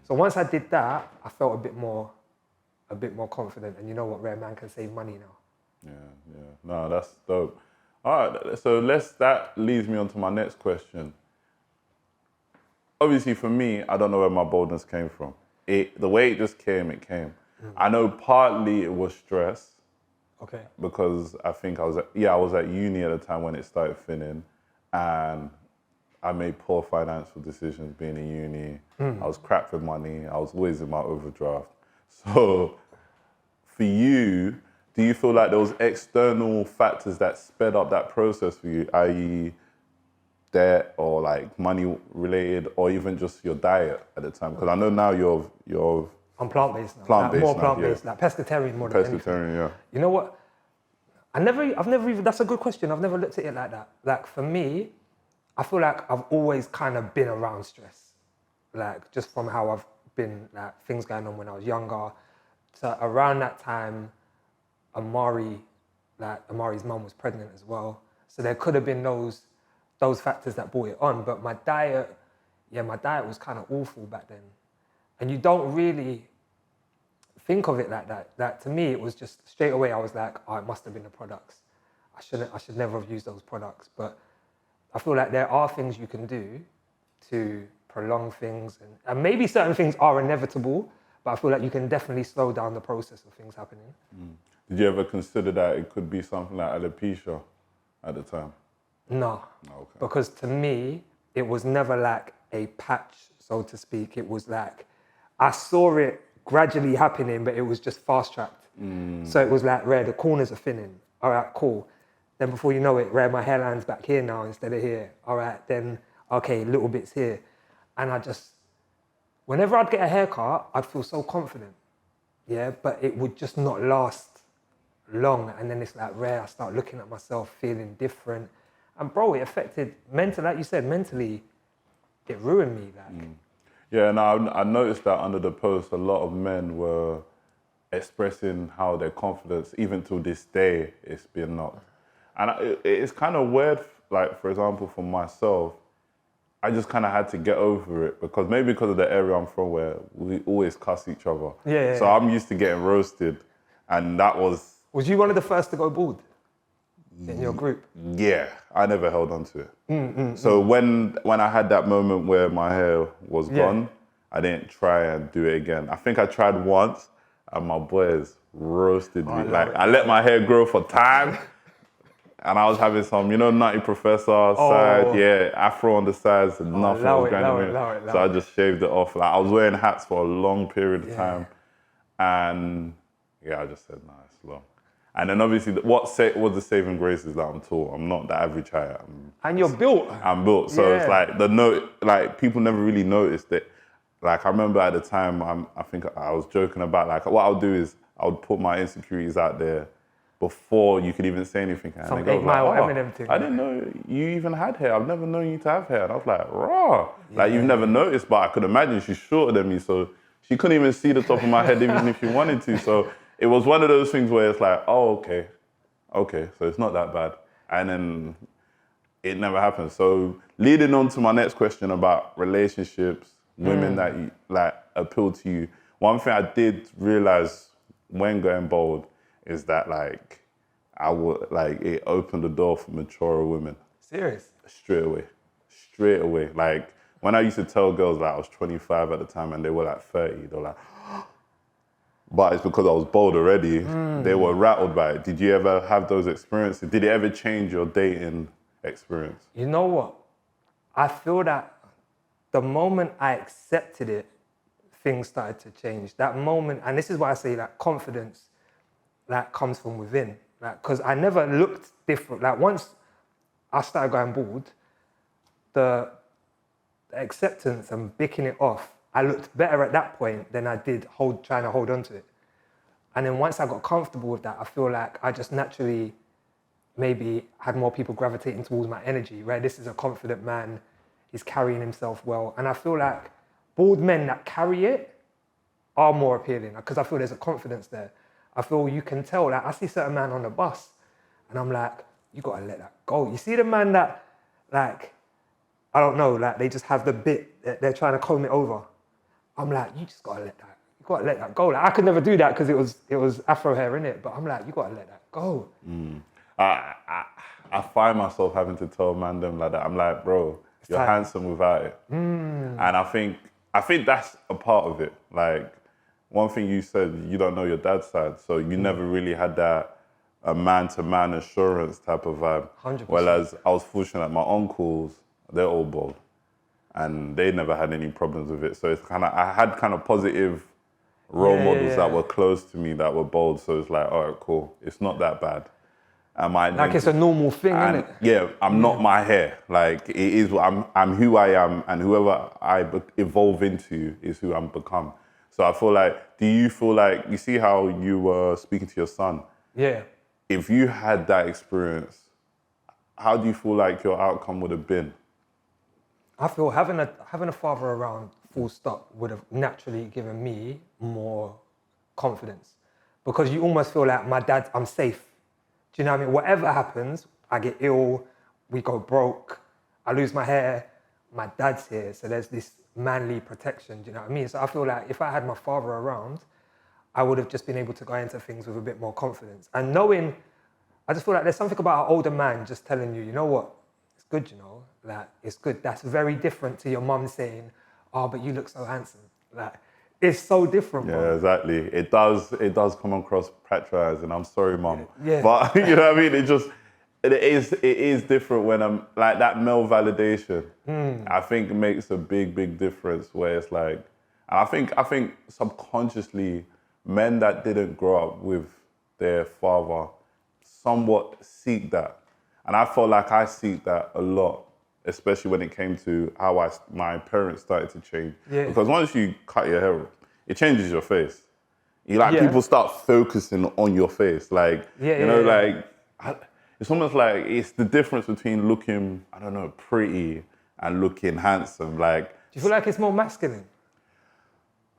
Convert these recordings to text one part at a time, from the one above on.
So once I did that, I felt a bit more confident. And you know what, Rare Man can save money now. Yeah. No, that's dope. All right, so that leads me on to my next question. Obviously, for me, I don't know where my boldness came from. The way it just came, it came. I know partly it was stress. Okay. Because I think I was at uni at the time when it started thinning, and I made poor financial decisions being in uni. I was crap with money. I was always in my overdraft. So for you, do you feel like there was external factors that sped up that process for you, i.e. debt or like money related, or even just your diet at the time? Because I know now you're I'm plant-based now. Plant-based more now, plant-based, yeah. like pescatarian more than anything. pescatarian, yeah. You know what? I've never even, that's a good question. I've never looked at it like that. Like for me, I feel like I've always kind of been around stress. Like just from how I've been, like things going on when I was younger. So around that time, Amari's mum was pregnant as well. So there could have been those factors that brought it on. But my diet was kind of awful back then. And you don't really think of it like that. That to me, it was just straight away, I was like, oh, it must have been the products. I should never have used those products. But I feel like there are things you can do to prolong things. And maybe certain things are inevitable, but I feel like you can definitely slow down the process of things happening. Did you ever consider that it could be something like alopecia at the time? No. Okay. Because to me, it was never like a patch, so to speak. It was like, I saw it gradually happening, but it was just fast-tracked. So it was like, Rare, the corners are thinning. All right, cool. Then before you know it, Rare, my hairline's back here now instead of here. All right, then, okay, little bits here. And whenever I'd get a haircut, I'd feel so confident. Yeah, but it would just not last long. And then it's like, Rare, I start looking at myself, feeling different. And bro, it affected mentally, like you said, mentally, it ruined me. Like. Yeah, and I noticed that under the post, a lot of men were expressing how their confidence, even to this day, is being knocked. And it's kind of weird, like, for example, for myself, I just kind of had to get over it because of the area I'm from where we always cuss each other. So I'm used to getting roasted, and that was... Was you one of the first to go bald in your group? Yeah, I never held on to it. So when I had that moment where my hair was gone, I didn't try and do it again. I think I tried once, and my boys roasted me. I let my hair grow for time, and I was having some, Nutty Professor side, afro on the sides, and nothing was going on. So I just shaved it off. Like I was wearing hats for a long period of time, and I just said, nah, it's long. And then obviously, what was the saving grace is that I'm tall. I'm not the average height. And you're built. I'm built. So it's like people never really noticed it. Like I remember at the time, I think I was joking about like what I'll do is I would put my insecurities out there before you could even say anything. And Some they go 8 Mile like, Eminem thing. I didn't know you even had hair. I've never known you to have hair. And I was like, raw. Like you've never noticed, but I could imagine she's shorter than me, so she couldn't even see the top of my head even if she wanted to. So it was one of those things where it's like, oh, okay, so it's not that bad. And then it never happened. So leading on to my next question about relationships, women that like appeal to you, one thing I did realize when going bold is that like it opened the door for mature women. Serious? Straight away. Like when I used to tell girls like I was 25 at the time and they were like 30, they were like, but it's because I was bold already. They were rattled by it. Did you ever have those experiences? Did it ever change your dating experience? You know what? I feel that the moment I accepted it, things started to change. That moment, and this is why I say that confidence that comes from within. Like, because I never looked different. Like once I started going bald, the acceptance and bicking it off, I looked better at that point than I did trying to hold on to it. And then once I got comfortable with that, I feel like I just naturally maybe had more people gravitating towards my energy, right? This is a confident man, he's carrying himself well. And I feel like bald men that carry it are more appealing because I feel there's a confidence there. I feel you can tell, like I see certain man on the bus and I'm like, you gotta let that go. You see the man that like, I don't know, like they just have the bit, they're trying to comb it over. I'm like, you just gotta let that. You gotta let that go. Like, I could never do that because it was Afro hair in it. But I'm like, you gotta let that go. I find myself having to tell man them like that. I'm like, bro, you're time. handsome without it. And I think that's a part of it. Like, one thing you said, you don't know your dad's side, so you never really had that a man-to-man assurance type of vibe. 100%. Whereas I was fortunate, my uncles, they're all bald, and they never had any problems with it. So it's I had kind of positive role models that were close to me that were bald. So it's like, all right, cool. It's not that bad. Like it's a normal thing, isn't it? Yeah, I'm not my hair. Like it is. I'm who I am, and whoever I evolve into is who I'm become. So I feel like, do you feel like, you see how you were speaking to your son? Yeah. If you had that experience, how do you feel like your outcome would have been? I feel having a father around, full stop, would have naturally given me more confidence, because you almost feel like I'm safe. Do you know what I mean? Whatever happens, I get ill, we go broke, I lose my hair, my dad's here, so there's this manly protection. Do you know what I mean? So I feel like if I had my father around, I would have just been able to go into things with a bit more confidence. And knowing, I just feel like there's something about an older man just telling you, you know what, it's good, you know, like, it's good. That's very different to your mum saying, oh, but you look so handsome. Like, it's so different, bro. Yeah, exactly. It does come across patronizing. I'm sorry, mum. Yeah. But you know what I mean? It is different when I'm like that male validation. I think it makes a big difference where it's like, and I think subconsciously men that didn't grow up with their father somewhat seek that. And I felt like I seek that a lot, especially when it came to how my parents started to change. Yeah. Because once you cut your hair, it changes your face. People start focusing on your face. Like, it's almost like it's the difference between looking, I don't know, pretty and looking handsome. Like, Do you feel like it's more masculine?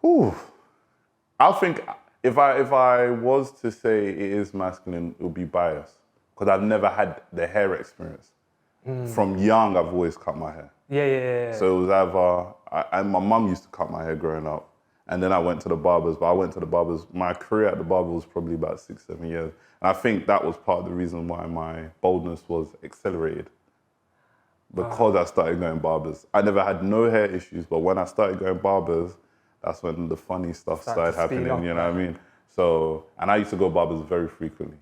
I think if I was to say it is masculine, it would be biased, because I've never had the hair experience. From young, I've always cut my hair. Yeah. So it was either, and my mum used to cut my hair growing up, and then I went to the barbers. But I went to the barbers. My career at the barber was probably about 6-7 years, and I think that was part of the reason why my boldness was accelerated, because I started going barbers. I never had no hair issues, but when I started going barbers, that's when the funny stuff started happening. You know what I mean? So, and I used to go barbers very frequently.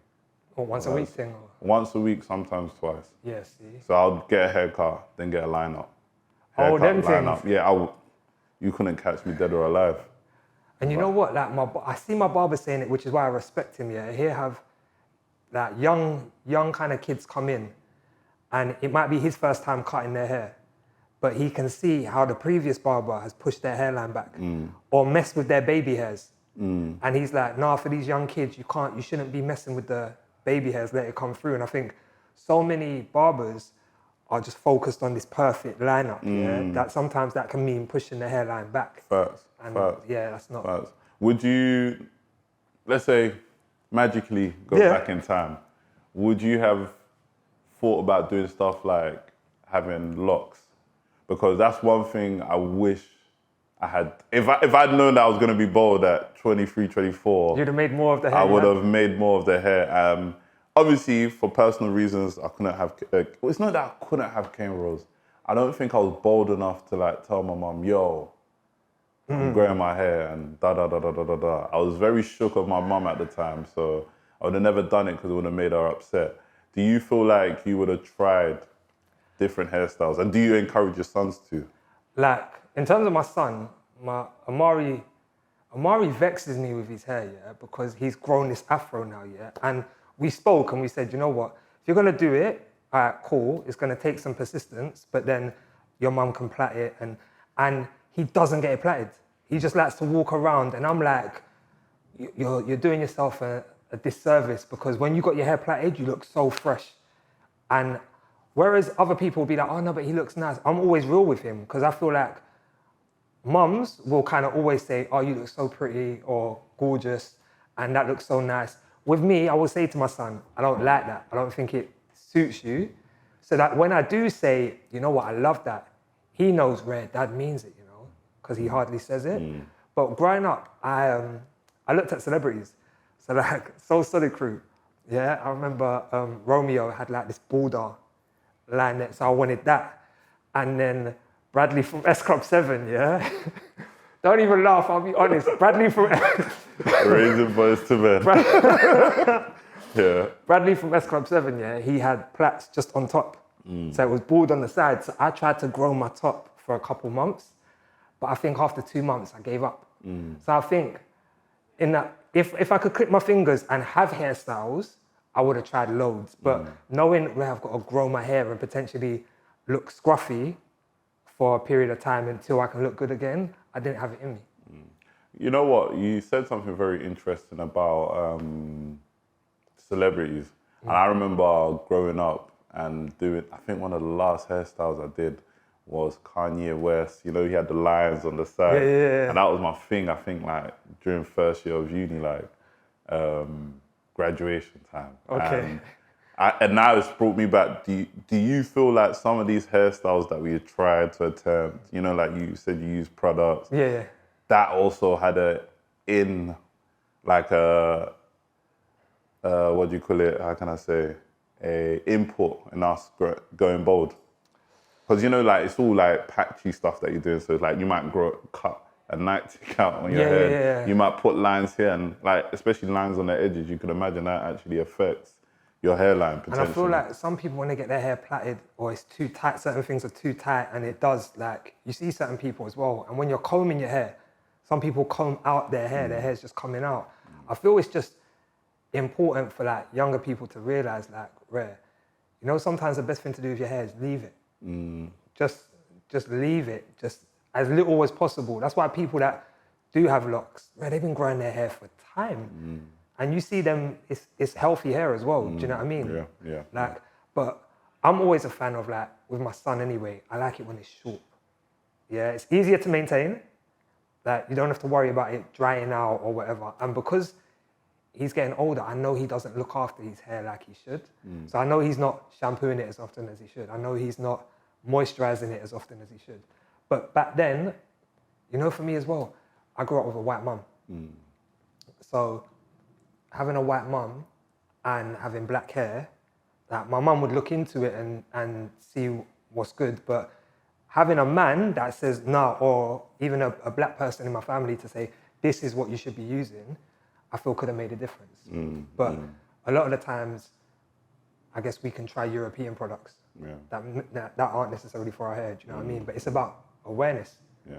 Or once a week thing? Or? Once a week, sometimes twice. Yeah, see. So I'll get a haircut, then get a line-up. Oh, them line-up. things. Yeah, you couldn't catch me dead or alive. And you know what? Like I see my barber saying it, which is why I respect him. Yeah, here have that young kind of kids come in, and it might be his first time cutting their hair, but he can see how the previous barber has pushed their hairline back or messed with their baby hairs. And he's like, nah, for these young kids, you shouldn't be messing with the baby hairs, let it come through. And I think so many barbers are just focused on this perfect lineup, that sometimes that can mean pushing the hairline back. Facts. Yeah, that's not... Facts. Would you, let's say, magically go back in time, would you have thought about doing stuff like having locks? Because that's one thing I wish I had. If I'd known that I was going to be bald at 23, 24, you'd have made more of the hair. I would have made more of the hair. Obviously, for personal reasons, I couldn't have. It's not that I couldn't have cane rolls. I don't think I was bold enough to like tell my mum, "Yo, I'm growing my hair," and da da da da da da da. I was very shook of my mum at the time, so I would have never done it because it would have made her upset. Do you feel like you would have tried different hairstyles, and do you encourage your sons to? Like, in terms of my son, my Amari vexes me with his hair, because he's grown this afro now, and we spoke and we said, you know what, if you're gonna do it, all right, cool, it's gonna take some persistence, but then your mum can plait it, and he doesn't get it plaited. He just likes to walk around, and I'm like, you're doing yourself a disservice, because when you got your hair plaited, you look so fresh. And whereas other people will be like, oh no, but he looks nice, I'm always real with him, because I feel like mums will kind of always say, oh, you look so pretty or gorgeous, and that looks so nice. With me, I will say to my son, I don't like that. I don't think it suits you. So that when I do say, you know what, I love that, he knows where dad means it, because he hardly says it. But growing up, I looked at celebrities. So like Soul Solid Crew, yeah. I remember Romeo had like this border line there, so I wanted that. And then Bradley from S Club 7, yeah. Don't even laugh, I'll be honest. Bradley from Raising Boys to Men. Yeah. Bradley from S Club 7, yeah, he had plaits just on top. So it was bald on the side. So I tried to grow my top for a couple months, but I think after 2 months I gave up. So I think in that, if I could clip my fingers and have hairstyles, I would have tried loads. But knowing where I've got to grow my hair and potentially look scruffy for a period of time until I can look good again, I didn't have it in me. You know what? You said something very interesting about celebrities. And I remember growing up and doing, I think one of the last hairstyles I did was Kanye West. You know, he had the lines on the side. Yeah. And that was my thing, I think, like, during first year of uni, like, graduation time. Okay. And now it's brought me back. Do you feel like some of these hairstyles that we tried to attempt, you know, like you said you use products, Yeah. that also had what do you call it? How can I say? A input in us going bald. Because, you know, like, it's all like patchy stuff that you're doing. So it's like you might cut a night tick out on your head. Yeah. You might put lines here, and like, especially lines on the edges, you could imagine that actually affects your hairline potentially. And I feel like some people, when they get their hair plaited or it's too tight, certain things are too tight, and it does, like, you see certain people as well. And when you're combing your hair, some people comb out their hair's just coming out. I feel it's just important for like younger people to realize, like, you know, sometimes the best thing to do with your hair is leave it. Just leave it, just as little as possible. That's why people that do have locks, they've been growing their hair for time. And you see them, it's healthy hair as well. Do you know what I mean? Yeah. Like, but I'm always a fan of, like, with my son anyway, I like it when it's short. Yeah, it's easier to maintain. Like, you don't have to worry about it drying out or whatever. And because he's getting older, I know he doesn't look after his hair like he should. So I know he's not shampooing it as often as he should. I know he's not moisturizing it as often as he should. But back then, you know, for me as well, I grew up with a white mum. So having a white mum and having black hair, like, my mum would look into it and see what's good. But having a man that says no, or even a black person in my family to say, this is what you should be using, I feel could have made a difference. But a lot of the times, I guess we can try European products that aren't necessarily for our hair, do you know what I mean? But it's about awareness. Yeah.